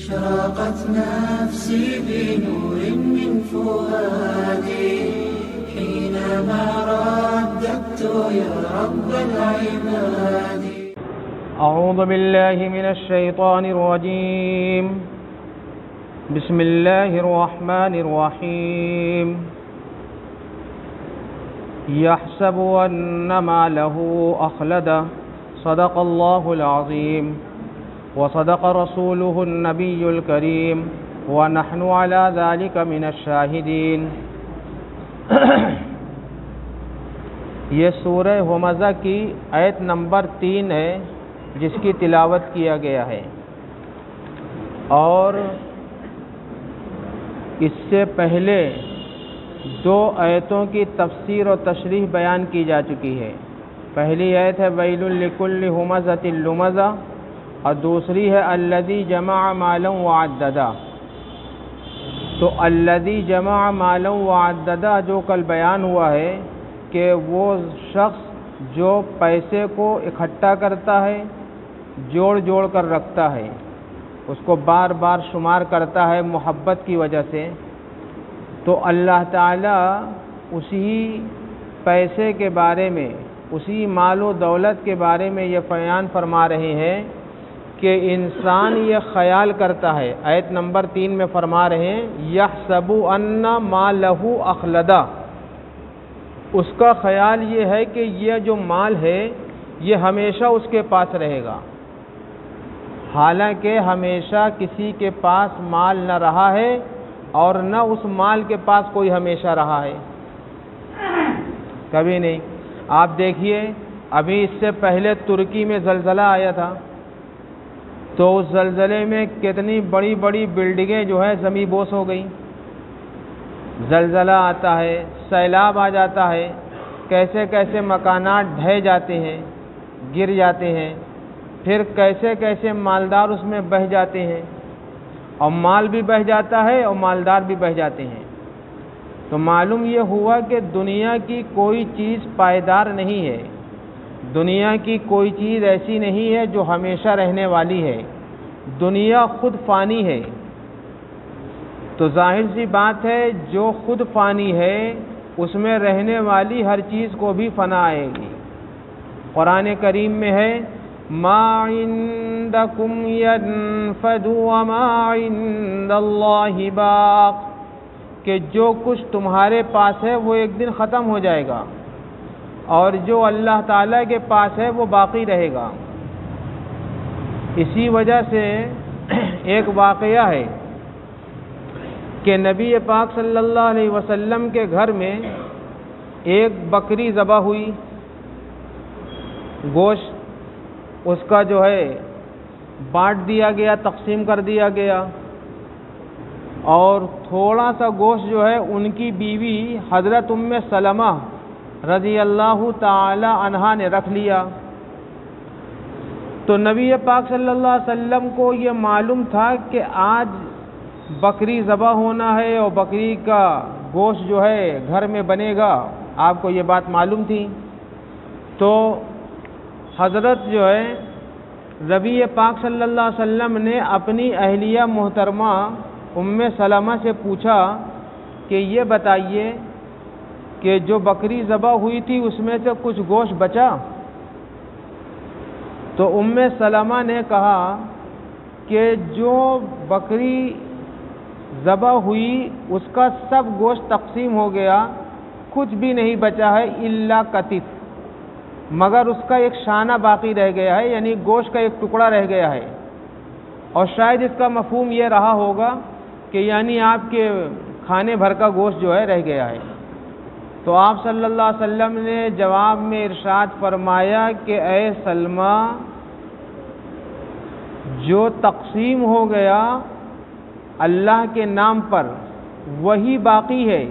أشرقت نفسي بنور من فؤادي حينما رددت يا رب العباد. أعوذ بالله من الشيطان الرجيم. بسم الله الرحمن الرحيم. يحسب أن ماله أخلده. صدق الله العظيم وصدق رسوله النبي الكريم ونحن على ذلك من الشاهدين. یہ سورہ ہمزہ کی آیت نمبر 3 ہے جس کی تلاوت کیا گیا ہے، اور اس سے پہلے 2 آیتوں کی تفسیر و تشریح بیان کی جا چکی ہے. پہلی آیت ہے ویل لکل ہمزۃ لمزہ، اور دوسری ہے الذی جمع مالا وعددا. تو الذی جمع مالا وعددا جو کل بیان ہوا ہے کہ وہ شخص جو پیسے کو اکٹھا کرتا ہے، جوڑ جوڑ کر رکھتا ہے، اس کو بار بار شمار کرتا ہے محبت کی وجہ سے، تو اللہ تعالیٰ اسی پیسے کے بارے میں، اسی مال و دولت کے بارے میں یہ بیان فرما رہے ہیں کہ انسان یہ خیال کرتا ہے. آیت نمبر 3 میں فرما رہے ہیں یحسب ان مالہ اخلدہ. اس کا خیال یہ ہے کہ یہ جو مال ہے یہ ہمیشہ اس کے پاس رہے گا، حالانکہ ہمیشہ کسی کے پاس مال نہ رہا ہے اور نہ اس مال کے پاس کوئی ہمیشہ رہا ہے، کبھی نہیں. آپ دیکھیے ابھی اس سے پہلے ترکی میں زلزلہ آیا تھا، تو اس زلزلے میں کتنی بڑی بڑی بلڈنگیں جو ہے زمین بوس ہو گئی. زلزلہ آتا ہے، سیلاب آ جاتا ہے، کیسے کیسے مکانات ڈھہ جاتے ہیں، گر جاتے ہیں، پھر کیسے کیسے مالدار اس میں بہہ جاتے ہیں، اور مال بھی بہہ جاتا ہے اور مالدار بھی بہہ جاتے ہیں. تو معلوم یہ ہوا کہ دنیا کی کوئی چیز پائیدار نہیں ہے، دنیا کی کوئی چیز ایسی نہیں ہے جو ہمیشہ رہنے والی ہے. دنیا خود فانی ہے. تو ظاہر سی بات ہے جو خود فانی ہے اس میں رہنے والی ہر چیز کو بھی فنا آئے گی. قرآن کریم میں ہے ما عندکم ینفد وما عند اللہ باق، کہ جو کچھ تمہارے پاس ہے وہ ایک دن ختم ہو جائے گا، اور جو اللہ تعالیٰ کے پاس ہے وہ باقی رہے گا. اسی وجہ سے ایک واقعہ ہے کہ نبی پاک صلی اللہ علیہ وسلم کے گھر میں ایک بکری ذبح ہوئی، گوشت اس کا جو ہے بانٹ دیا گیا، تقسیم کر دیا گیا، اور تھوڑا سا گوشت جو ہے ان کی بیوی حضرت ام سلمہ رضی اللہ تعالی عنہا نے رکھ لیا. تو نبی پاک صلی اللہ علیہ وسلم کو یہ معلوم تھا کہ آج بکری ذبح ہونا ہے اور بکری کا گوشت جو ہے گھر میں بنے گا، آپ کو یہ بات معلوم تھی. تو حضرت جو ہے نبی پاک صلی اللہ علیہ وسلم نے اپنی اہلیہ محترمہ ام سلمہ سے پوچھا کہ یہ بتائیے کہ جو بکری ذبح ہوئی تھی اس میں سے کچھ گوشت بچا؟ تو ام سلمہ نے کہا کہ جو بکری ذبح ہوئی اس کا سب گوشت تقسیم ہو گیا، کچھ بھی نہیں بچا ہے الا کتف، مگر اس کا ایک شانہ باقی رہ گیا ہے، یعنی گوشت کا ایک ٹکڑا رہ گیا ہے. اور شاید اس کا مفہوم یہ رہا ہوگا کہ یعنی آپ کے کھانے بھر کا گوشت جو ہے رہ گیا ہے. تو آپ صلی اللہ علیہ وسلم نے جواب میں ارشاد فرمایا کہ اے سلمہ، جو تقسیم ہو گیا اللہ کے نام پر وہی باقی ہے،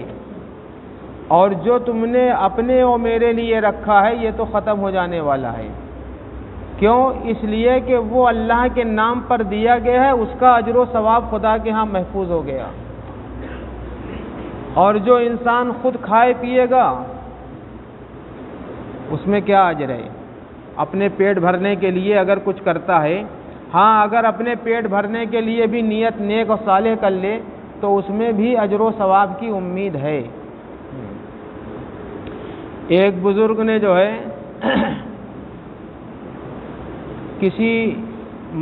اور جو تم نے اپنے اور میرے لیے رکھا ہے یہ تو ختم ہو جانے والا ہے. کیوں؟ اس لیے کہ وہ اللہ کے نام پر دیا گیا ہے، اس کا اجر و ثواب خدا کے ہاں محفوظ ہو گیا. اور جو انسان خود کھائے پیے گا اس میں کیا اجر ہے؟ اپنے پیٹ بھرنے کے لیے اگر کچھ کرتا ہے، ہاں اگر اپنے پیٹ بھرنے کے لیے بھی نیت نیک اور صالح کر لے تو اس میں بھی اجر و ثواب کی امید ہے۔ ایک بزرگ نے جو ہے کسی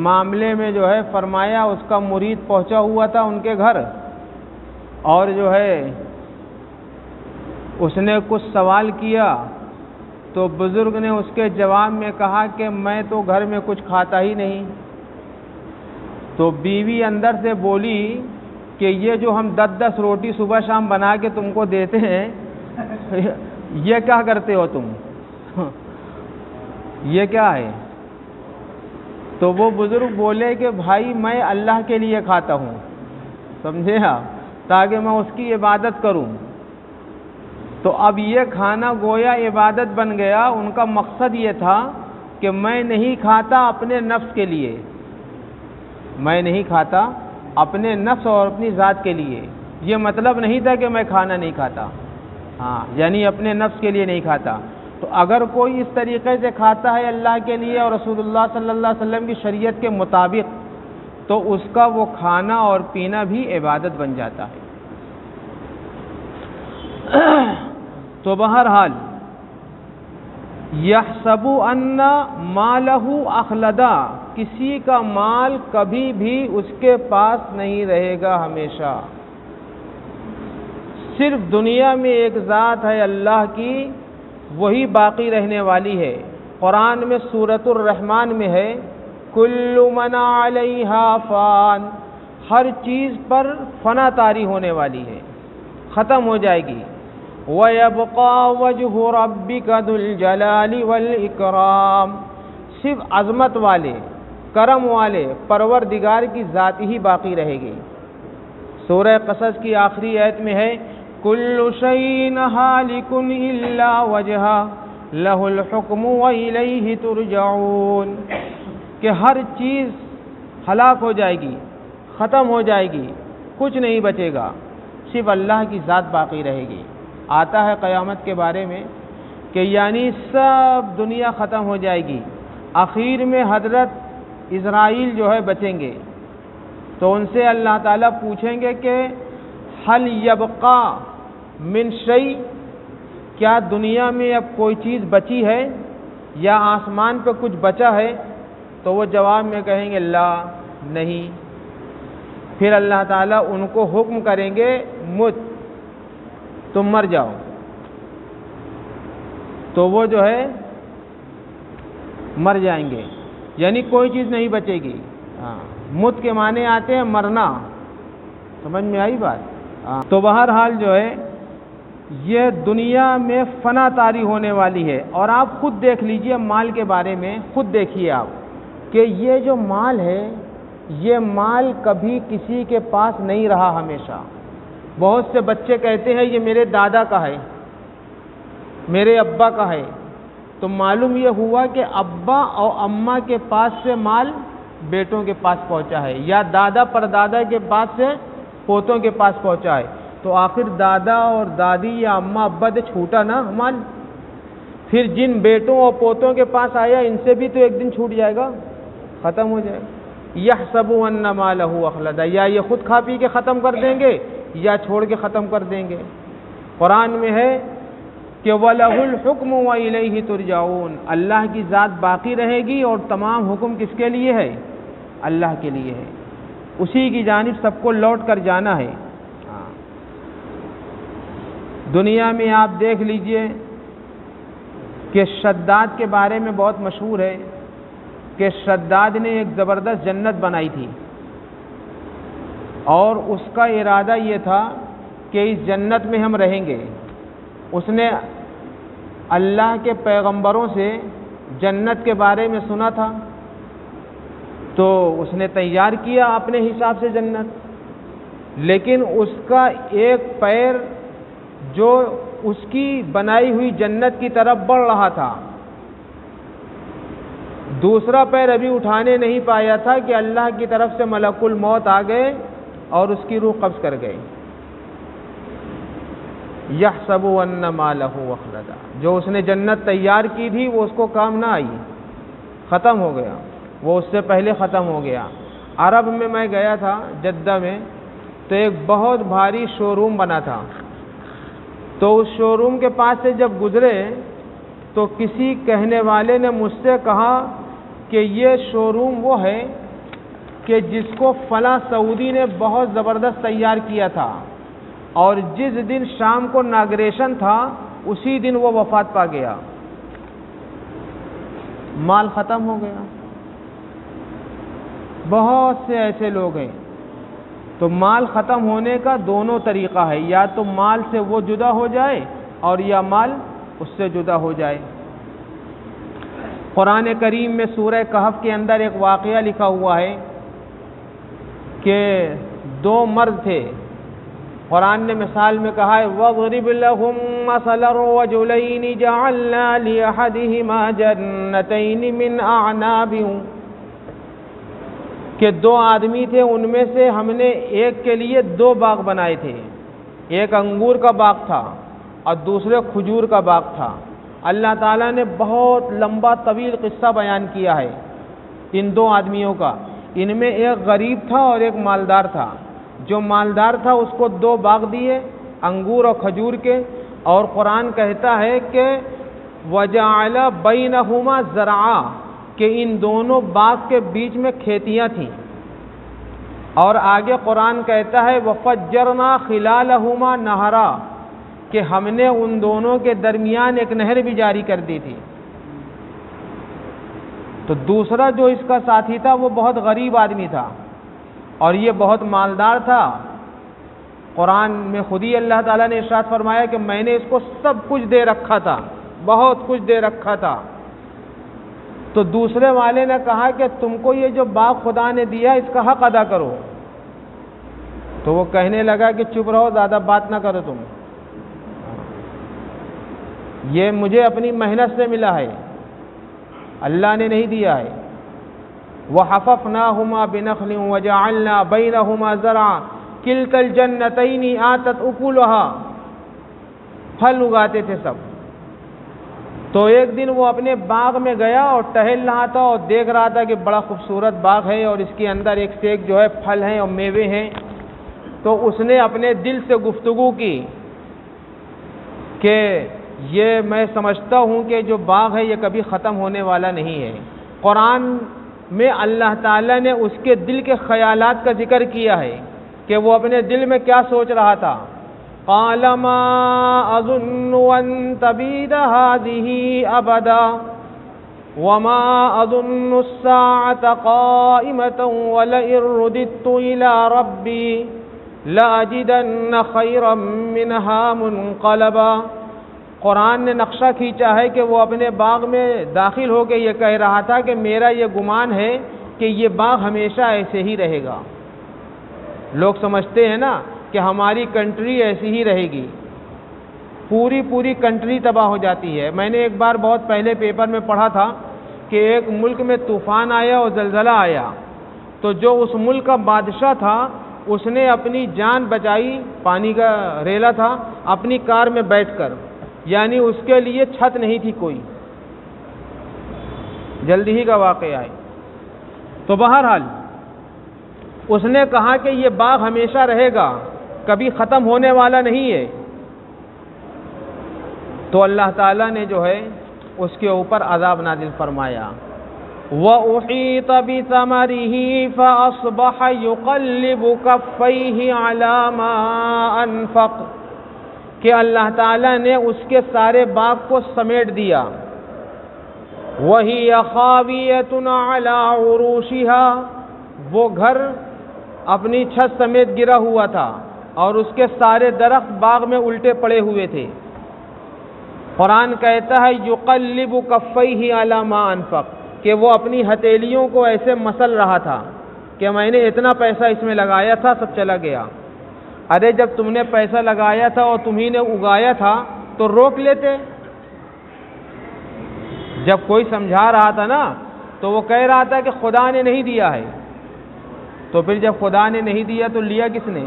معاملے میں جو ہے فرمایا، اس کا مرید پہنچا ہوا تھا ان کے گھر، اور جو ہے اس نے کچھ سوال کیا تو بزرگ نے اس کے جواب میں کہا کہ میں تو گھر میں کچھ کھاتا ہی نہیں۔ تو بیوی اندر سے بولی کہ یہ جو ہم 10 روٹی صبح شام بنا کے تم کو دیتے ہیں یہ کیا کرتے ہو تم؟ یہ کیا ہے؟ تو وہ بزرگ بولے کہ بھائی میں اللہ کے لیے کھاتا ہوں، سمجھے آپ، تاکہ میں اس کی عبادت کروں۔ تو اب یہ کھانا گویا عبادت بن گیا۔ ان کا مقصد یہ تھا کہ میں نہیں کھاتا اپنے نفس کے لیے، میں نہیں کھاتا اپنے نفس اور اپنی ذات کے لیے، یہ مطلب نہیں تھا کہ میں کھانا نہیں کھاتا، ہاں یعنی اپنے نفس کے لیے نہیں کھاتا۔ تو اگر کوئی اس طریقے سے کھاتا ہے اللہ کے لیے اور رسول اللہ صلی اللہ علیہ وسلم کی شریعت کے مطابق، تو اس کا وہ کھانا اور پینا بھی عبادت بن جاتا ہے۔ تو بہرحال یحسب ان مالہ اخلدا، کسی کا مال کبھی بھی اس کے پاس نہیں رہے گا ہمیشہ۔ صرف دنیا میں ایک ذات ہے اللہ کی، وہی باقی رہنے والی ہے۔ قرآن میں سورۃ الرحمن میں ہے کل من علیہا فان، ہر چیز پر فنا طاری ہونے والی ہے، ختم ہو جائے گی۔ وَيَبْقَى وَجْهُ رَبِّكَ ذُو الْجَلَالِ وَالْإِكْرَامِ، صرف عظمت والے کرم والے پروردگار کی ذات ہی باقی رہے گی۔ سورہ قصص کی آخری آیت میں ہے كُلُّ شَيْءٍ هَالِكٌ إِلَّا وَجْهَهُ لَهُ الْحُكْمُ وَإِلَيْهِ تُرْجَعُونَ، کہ ہر چیز ہلاک ہو جائے گی، ختم ہو جائے گی، کچھ نہیں بچے گا، صرف اللہ کی ذات باقی رہے گی۔ آتا ہے قیامت کے بارے میں کہ یعنی سب دنیا ختم ہو جائے گی، آخر میں حضرت اسرائیل جو ہے بچیں گے، تو ان سے اللہ تعالیٰ پوچھیں گے کہ هل یبقى من شیء، کیا دنیا میں اب کوئی چیز بچی ہے یا آسمان پہ کچھ بچا ہے؟ تو وہ جواب میں کہیں گے لا، نہیں۔ پھر اللہ تعالیٰ ان کو حکم کریں گے مت، تم مر جاؤ۔ تو وہ جو ہے مر جائیں گے، یعنی کوئی چیز نہیں بچے گی۔ مت کے معنی آتے ہیں مرنا، سمجھ میں آئی بات؟ تو بہرحال جو ہے یہ دنیا میں فنا طاری ہونے والی ہے۔ اور آپ خود دیکھ لیجئے مال کے بارے میں، خود دیکھیے آپ کہ یہ جو مال ہے یہ مال کبھی کسی کے پاس نہیں رہا ہمیشہ۔ بہت سے بچے کہتے ہیں یہ میرے دادا کا ہے، میرے ابا کا ہے، تو معلوم یہ ہوا کہ ابا اور اماں کے پاس سے مال بیٹوں کے پاس پہنچا ہے، یا دادا پردادا کے پاس سے پوتوں کے پاس پہنچا ہے۔ تو آخر دادا اور دادی یا اماں ابا سے چھوٹا نا مال، پھر جن بیٹوں اور پوتوں کے پاس آیا ان سے بھی تو ایک دن چھوٹ جائے گا، ختم ہو جائے گا۔ یحسب ان مالہ اخلدا، یا یہ خود کھا پی کے ختم کر دیں گے یا چھوڑ کے ختم کر دیں گے۔ قرآن میں ہے کہ وَلَهُ الْحُكْمُ وَإِلَيْهِ تُرْجَعُونَ، اللہ کی ذات باقی رہے گی اور تمام حکم کس کے لیے ہے؟ اللہ کے لیے ہے، اسی کی جانب سب کو لوٹ کر جانا ہے۔ دنیا میں آپ دیکھ لیجئے کہ شداد کے بارے میں بہت مشہور ہے کہ شداد نے ایک زبردست جنت بنائی تھی، اور اس کا ارادہ یہ تھا کہ اس جنت میں ہم رہیں گے۔ اس نے اللہ کے پیغمبروں سے جنت کے بارے میں سنا تھا، تو اس نے تیار کیا اپنے حساب سے جنت، لیکن اس کا ایک پیر جو اس کی بنائی ہوئی جنت کی طرف بڑھ رہا تھا، دوسرا پیر ابھی اٹھانے نہیں پایا تھا کہ اللہ کی طرف سے ملک الموت آ گئے اور اس کی روح قبض کر گئے۔ یحسب ان مالہ اخلدا، جو اس نے جنت تیار کی تھی وہ اس کو کام نہ آئی، ختم ہو گیا۔ وہ اس سے پہلے ختم ہو گیا۔ عرب میں گیا تھا جدہ میں، تو ایک بہت بھاری شو روم بنا تھا، تو اس شو روم کے پاس سے جب گزرے تو کسی کہنے والے نے مجھ سے کہا کہ یہ شو روم وہ ہے کہ جس کو فلاں سعودی نے بہت زبردست تیار کیا تھا، اور جس دن شام کو اناگریشن تھا اسی دن وہ وفات پا گیا، مال ختم ہو گیا۔ بہت سے ایسے لوگ ہیں۔ تو مال ختم ہونے کا دونوں طریقہ ہے، یا تو مال سے وہ جدا ہو جائے اور یا مال اس سے جدا ہو جائے۔ قرآن کریم میں سورہ کہف کے اندر ایک واقعہ لکھا ہوا ہے کہ دو مرد تھے، قرآن نے مثال میں کہا ہے وَاضْرِبْ لَهُمْ مَثَلَ الرَّجُلَيْنِ جَعَلْنَا لِأَحَدِهِمَا جَنَّتَيْنِ مِنْ أَعْنَابٍ، کہ دو آدمی تھے، ان میں سے ہم نے ایک کے لیے دو باغ بنائے تھے، ایک انگور کا باغ تھا اور دوسرے کھجور کا باغ تھا۔ اللہ تعالیٰ نے بہت لمبا طویل قصہ بیان کیا ہے ان دو آدمیوں کا۔ ان میں ایک غریب تھا اور ایک مالدار تھا۔ جو مالدار تھا اس کو دو باغ دیے انگور اور کھجور کے، اور قرآن کہتا ہے کہ وَجَعَلَ بَيْنَهُمَا زَرْعًا، کہ ان دونوں باغ کے بیچ میں کھیتیاں تھیں، اور آگے قرآن کہتا ہے وَفَجَّرْنَا خِلَالَهُمَا نَهَرًا، کہ ہم نے ان دونوں کے درمیان ایک نہر بھی جاری کر دی تھی۔ تو دوسرا جو اس کا ساتھی تھا وہ بہت غریب آدمی تھا اور یہ بہت مالدار تھا۔ قرآن میں خود ہی اللہ تعالیٰ نے ارشاد فرمایا کہ میں نے اس کو سب کچھ دے رکھا تھا، بہت کچھ دے رکھا تھا۔ تو دوسرے والے نے کہا کہ تم کو یہ جو باغ خدا نے دیا اس کا حق ادا کرو۔ تو وہ کہنے لگا کہ چپ رہو، زیادہ بات نہ کرو، تم یہ مجھے اپنی محنت سے ملا ہے، اللہ نے نہیں دیا ہے۔ وَحَفَفْنَاهُمَا بِنَخْلٍ وَجَعَلْنَا بَيْنَهُمَا زَرْعًا كِلْتَا الْجَنَّتَيْنِ آتَتْ أُكُلُهَا، پھل اگاتے تھے سب۔ تو ایک دن وہ اپنے باغ میں گیا اور ٹہل رہا تھا اور دیکھ رہا تھا کہ بڑا خوبصورت باغ ہے اور اس کے اندر ایک سے ایک جو ہے پھل ہیں اور میوے ہیں۔ تو اس نے اپنے دل سے گفتگو کی کہ یہ میں سمجھتا ہوں کہ جو باغ ہے یہ کبھی ختم ہونے والا نہیں ہے۔ قرآن میں اللہ تعالیٰ نے اس کے دل کے خیالات کا ذکر کیا ہے کہ وہ اپنے دل میں کیا سوچ رہا تھا۔ قال ما اظن ان تبید هذه ابدا وما اظن الساعة قائمة ولئن رددت الى ربي لاجدن خيرا منها منقلبا۔ قرآن نے نقشہ کھینچا ہے کہ وہ اپنے باغ میں داخل ہو کے یہ کہہ رہا تھا کہ میرا یہ گمان ہے کہ یہ باغ ہمیشہ ایسے ہی رہے گا۔ لوگ سمجھتے ہیں نا کہ ہماری کنٹری ایسی ہی رہے گی، پوری کنٹری تباہ ہو جاتی ہے۔ میں نے ایک بار بہت پہلے پیپر میں پڑھا تھا کہ ایک ملک میں طوفان آیا اور زلزلہ آیا، تو جو اس ملک کا بادشاہ تھا اس نے اپنی جان بچائی، پانی کا ریلا تھا، اپنی کار میں بیٹھ کر، یعنی اس کے لیے چھت نہیں تھی کوئی، جلدی ہی کا واقعہ ہے۔ تو بہرحال اس نے کہا کہ یہ باغ ہمیشہ رہے گا، کبھی ختم ہونے والا نہیں ہے۔ تو اللہ تعالیٰ نے جو ہے اس کے اوپر عذاب نازل فرمایا۔ وَأُحِيطَ بِثَمَرِهِ فَأَصْبَحَ يُقَلِّبُ كَفَّيْهِ عَلَى مَا أَنفَقَ، کہ اللہ تعالیٰ نے اس کے سارے باغ کو سمیٹ دیا۔ وَهِيَ خَاوِيَةٌ عَلَى عُرُوشِهَا، وہ گھر اپنی چھت سمیت گرا ہوا تھا اور اس کے سارے درخت باغ میں الٹے پڑے ہوئے تھے۔ قرآن کہتا ہے یقلب کفیہ علی ما انفق، کہ وہ اپنی ہتھیلیوں کو ایسے مسل رہا تھا کہ میں نے اتنا پیسہ اس میں لگایا تھا، سب چلا گیا۔ ارے جب تم نے پیسہ لگایا تھا اور تمہیں نے اگایا تھا تو روک لیتے۔ جب کوئی سمجھا رہا تھا نا تو وہ کہہ رہا تھا کہ خدا نے نہیں دیا ہے، تو پھر جب خدا نے نہیں دیا تو لیا کس نے؟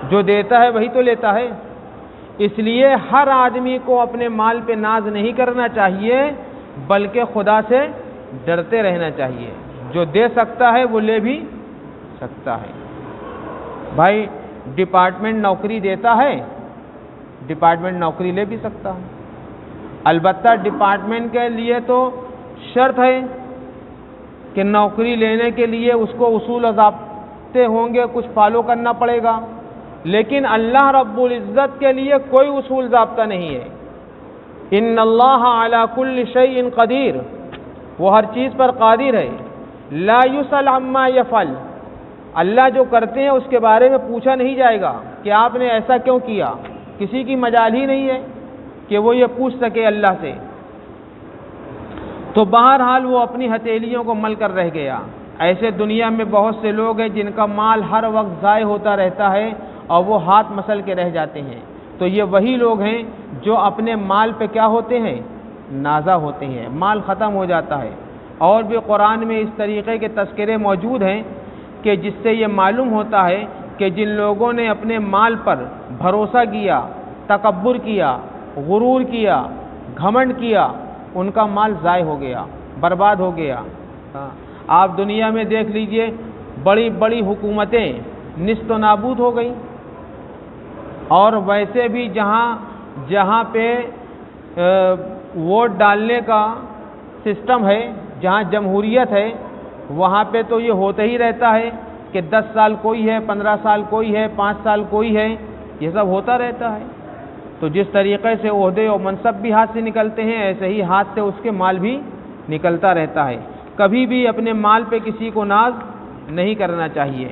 جو دیتا ہے وہی تو لیتا ہے۔ اس لیے ہر آدمی کو اپنے مال پہ ناز نہیں کرنا چاہیے، بلکہ خدا سے ڈرتے رہنا چاہیے. جو دے سکتا ہے وہ لے بھی سکتا ہے. بھائی ڈپارٹمنٹ نوکری دیتا ہے, ڈپارٹمنٹ نوکری لے بھی سکتا ہے. البتہ ڈپارٹمنٹ کے لیے تو شرط ہے کہ نوکری لینے کے لیے اس کو اصول و ضابطے ہوں گے, کچھ فالو کرنا پڑے گا. لیکن اللہ رب العزت کے لیے کوئی اصول ضابطہ نہیں ہے. ان اللہ علی کل شیء قدیر, وہ ہر چیز پر قادر ہے. لا یسأل عما یفعل, اللہ جو کرتے ہیں اس کے بارے میں پوچھا نہیں جائے گا کہ آپ نے ایسا کیوں کیا. کسی کی مجال ہی نہیں ہے کہ وہ یہ پوچھ سکے اللہ سے. تو بہرحال وہ اپنی ہتھیلیوں کو مل کر رہ گیا. ایسے دنیا میں بہت سے لوگ ہیں جن کا مال ہر وقت ضائع ہوتا رہتا ہے اور وہ ہاتھ مسل کے رہ جاتے ہیں. تو یہ وہی لوگ ہیں جو اپنے مال پہ کیا ہوتے ہیں, نازا ہوتے ہیں. مال ختم ہو جاتا ہے. اور بھی قرآن میں اس طریقے کے تذکرے موجود ہیں کہ جس سے یہ معلوم ہوتا ہے کہ جن لوگوں نے اپنے مال پر بھروسہ کیا, تکبر کیا, غرور کیا, گھمنڈ کیا, ان کا مال ضائع ہو گیا, برباد ہو گیا. آپ دنیا میں دیکھ لیجئے بڑی بڑی حکومتیں نیست و نابود ہو گئیں. اور ویسے بھی جہاں پہ ووٹ ڈالنے کا سسٹم ہے, جہاں جمہوریت ہے, وہاں پہ تو یہ ہوتا ہی رہتا ہے کہ 10 سال کوئی ہے, 15 سال کوئی ہے, 5 سال کوئی ہے, یہ سب ہوتا رہتا ہے. تو جس طریقے سے عہدے اور منصب بھی ہاتھ سے نکلتے ہیں, ایسے ہی ہاتھ سے اس کے مال بھی نکلتا رہتا ہے. کبھی بھی اپنے مال پہ کسی کو ناز نہیں کرنا چاہیے.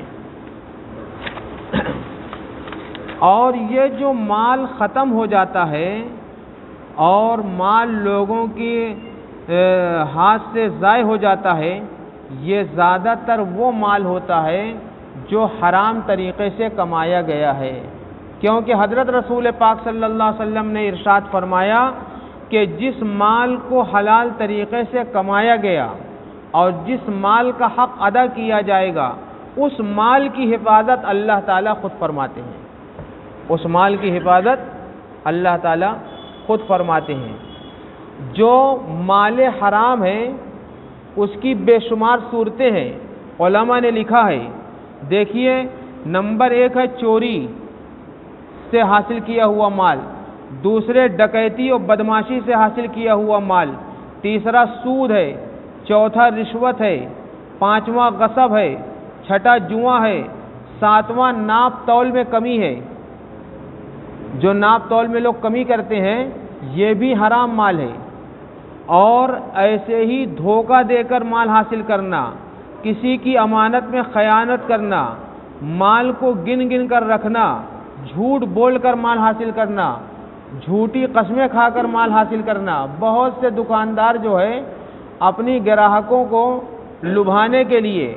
اور یہ جو مال ختم ہو جاتا ہے اور مال لوگوں کی ہاتھ سے ضائع ہو جاتا ہے, یہ زیادہ تر وہ مال ہوتا ہے جو حرام طریقے سے کمایا گیا ہے. کیونکہ حضرت رسول پاک صلی اللہ علیہ وسلم نے ارشاد فرمایا کہ جس مال کو حلال طریقے سے کمایا گیا اور جس مال کا حق ادا کیا جائے گا, اس مال کی حفاظت اللہ تعالیٰ خود فرماتے ہیں. اس مال کی حفاظت اللہ تعالیٰ خود فرماتے ہیں. جو مال حرام ہے اس کی بے شمار صورتیں ہیں. علماء نے لکھا ہے, دیکھیے نمبر 1 ہے چوری سے حاصل کیا ہوا مال, دوسرے ڈکیتی اور بدماشی سے حاصل کیا ہوا مال, تیسرا سود ہے, چوتھا رشوت ہے, پانچواں غصب ہے, چھٹا جوا ہے, ساتواں ناپ تول میں کمی ہے. جو ناپ تول میں لوگ کمی کرتے ہیں یہ بھی حرام مال ہے. اور ایسے ہی دھوکہ دے کر مال حاصل کرنا, کسی کی امانت میں خیانت کرنا, مال کو گن گن کر رکھنا, جھوٹ بول کر مال حاصل کرنا, جھوٹی قسمیں کھا کر مال حاصل کرنا. بہت سے دکاندار جو ہے اپنی گراہکوں کو لبھانے کے لیے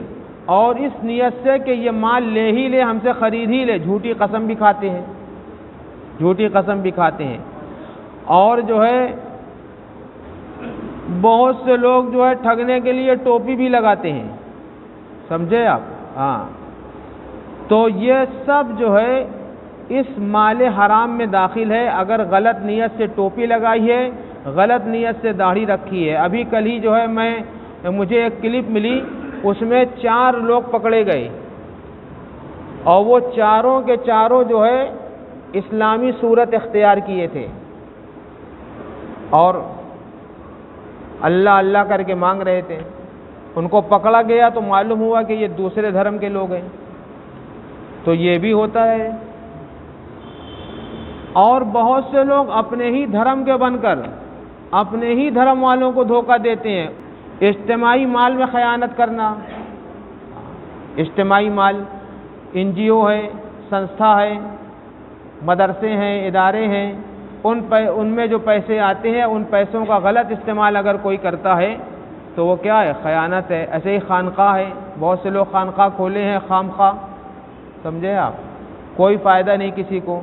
اور اس نیت سے کہ یہ مال لے ہی لے, ہم سے خرید ہی لے, جھوٹی قسم بھی کھاتے ہیں, جھوٹی قسم بھی کھاتے ہیں. اور جو ہے بہت سے لوگ جو ہے ٹھگنے کے لیے ٹوپی بھی لگاتے ہیں, سمجھے آپ. ہاں, تو یہ سب جو ہے اس مال حرام میں داخل ہے. اگر غلط نیت سے ٹوپی لگائی ہے, غلط نیت سے داڑھی رکھی ہے. ابھی کل ہی جو ہے مجھے ایک کلپ ملی, اس میں 4 لوگ پکڑے گئے اور وہ چاروں کے چاروں جو ہے اسلامی صورت اختیار کیے تھے اور اللہ اللہ کر کے مانگ رہے تھے. ان کو پکڑا گیا تو معلوم ہوا کہ یہ دوسرے دھرم کے لوگ ہیں. تو یہ بھی ہوتا ہے. اور بہت سے لوگ اپنے ہی دھرم کے بن کر اپنے ہی دھرم والوں کو دھوکہ دیتے ہیں. اجتماعی مال میں خیانت کرنا. اجتماعی مال, NGO ہے, سنستھا ہے, مدرسے ہیں, ادارے ہیں, ان میں جو پیسے آتے ہیں ان پیسوں کا غلط استعمال اگر کوئی کرتا ہے تو وہ کیا ہے, خیانت ہے. ایسے ہی خانقاہ ہے, بہت سے لوگ خانقاہ کھولے ہیں خام خواہ, سمجھے آپ, کوئی فائدہ نہیں کسی کو.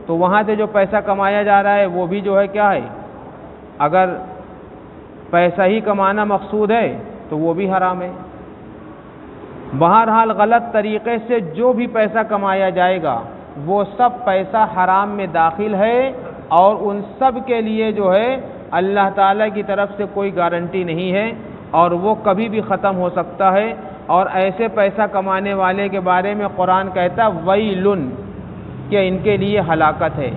تو وہاں سے جو پیسہ کمایا جا رہا ہے وہ بھی جو ہے کیا ہے, اگر پیسہ ہی کمانا مقصود ہے تو وہ بھی حرام ہے. بہرحال غلط طریقے سے جو بھی پیسہ کمایا جائے گا وہ سب پیسہ حرام میں داخل ہے, اور ان سب کے لیے جو ہے اللہ تعالیٰ کی طرف سے کوئی گارنٹی نہیں ہے اور وہ کبھی بھی ختم ہو سکتا ہے. اور ایسے پیسہ کمانے والے کے بارے میں قرآن کہتا ویلن کہ ان کے لیے ہلاکت ہے.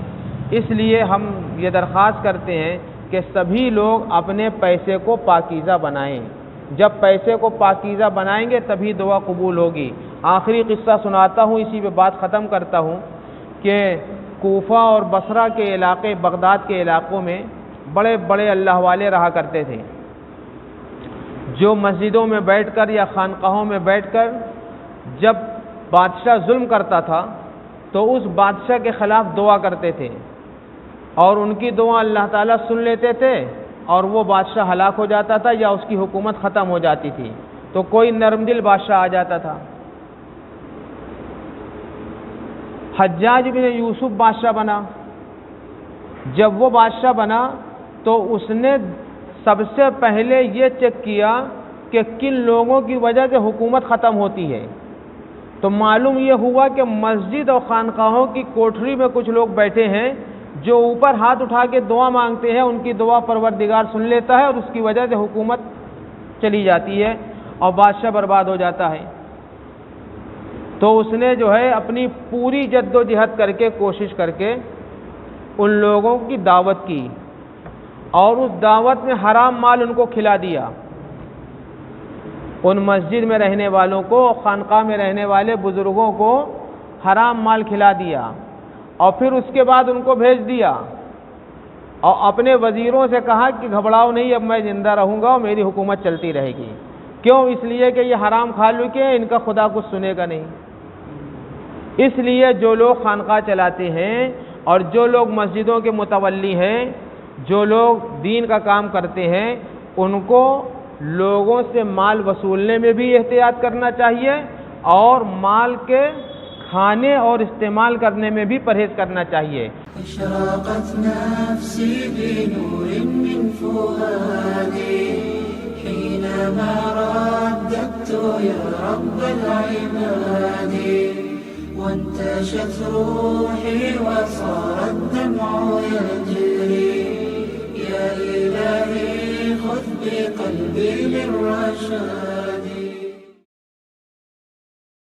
اس لیے ہم یہ درخواست کرتے ہیں کہ سبھی لوگ اپنے پیسے کو پاکیزہ بنائیں. جب پیسے کو پاکیزہ بنائیں گے تبھی دعا قبول ہوگی. آخری قصہ سناتا ہوں، اسی پہ بات ختم کرتا ہوں کہ کوفہ اور بصرہ کے علاقے، بغداد کے علاقوں میں بڑے بڑے اللہ والے رہا کرتے تھے، جو مسجدوں میں بیٹھ کر یا خانقاہوں میں بیٹھ کر جب بادشاہ ظلم کرتا تھا تو اس بادشاہ کے خلاف دعا کرتے تھے، اور ان کی دعا اللہ تعالیٰ سن لیتے تھے اور وہ بادشاہ ہلاک ہو جاتا تھا یا اس کی حکومت ختم ہو جاتی تھی. تو کوئی نرم دل بادشاہ آ جاتا تھا. حجاج بن یوسف بادشاہ بنا. جب وہ بادشاہ بنا تو اس نے سب سے پہلے یہ چیک کیا کہ کن لوگوں کی وجہ سے حکومت ختم ہوتی ہے. تو معلوم یہ ہوا کہ مسجد اور خانقاہوں کی کوٹھری میں کچھ لوگ بیٹھے ہیں جو اوپر ہاتھ اٹھا کے دعا مانگتے ہیں، ان کی دعا پروردگار سن لیتا ہے اور اس کی وجہ سے حکومت چلی جاتی ہے اور بادشاہ برباد ہو جاتا ہے. تو اس نے جو ہے اپنی پوری جد و جہد کر کے، کوشش کر کے ان لوگوں کی دعوت کی، اور اس دعوت میں حرام مال ان کو کھلا دیا. ان مسجد میں رہنے والوں کو، خانقاہ میں رہنے والے بزرگوں کو حرام مال کھلا دیا، اور پھر اس کے بعد ان کو بھیج دیا اور اپنے وزیروں سے کہا کہ گھبراؤ نہیں، اب میں زندہ رہوں گا اور میری حکومت چلتی رہے گی. کیوں؟ اس لیے کہ یہ حرام کھا چکے ہیں، ان کا خدا کچھ سنے گا نہیں. اس لیے جو لوگ خانقاہ چلاتے ہیں اور جو لوگ مسجدوں کے متولی ہیں، جو لوگ دین کا کام کرتے ہیں، ان کو لوگوں سے مال وصولنے میں بھی احتیاط کرنا چاہیے اور مال کے کھانے اور استعمال کرنے میں بھی پرہیز کرنا چاہیے. اشرقت نفسی بنور من فؤادی حينما رددت يا رب العباد وانتشت روحي وصار الدمع يجري يا إلهي خذ بقلبي للرشاد.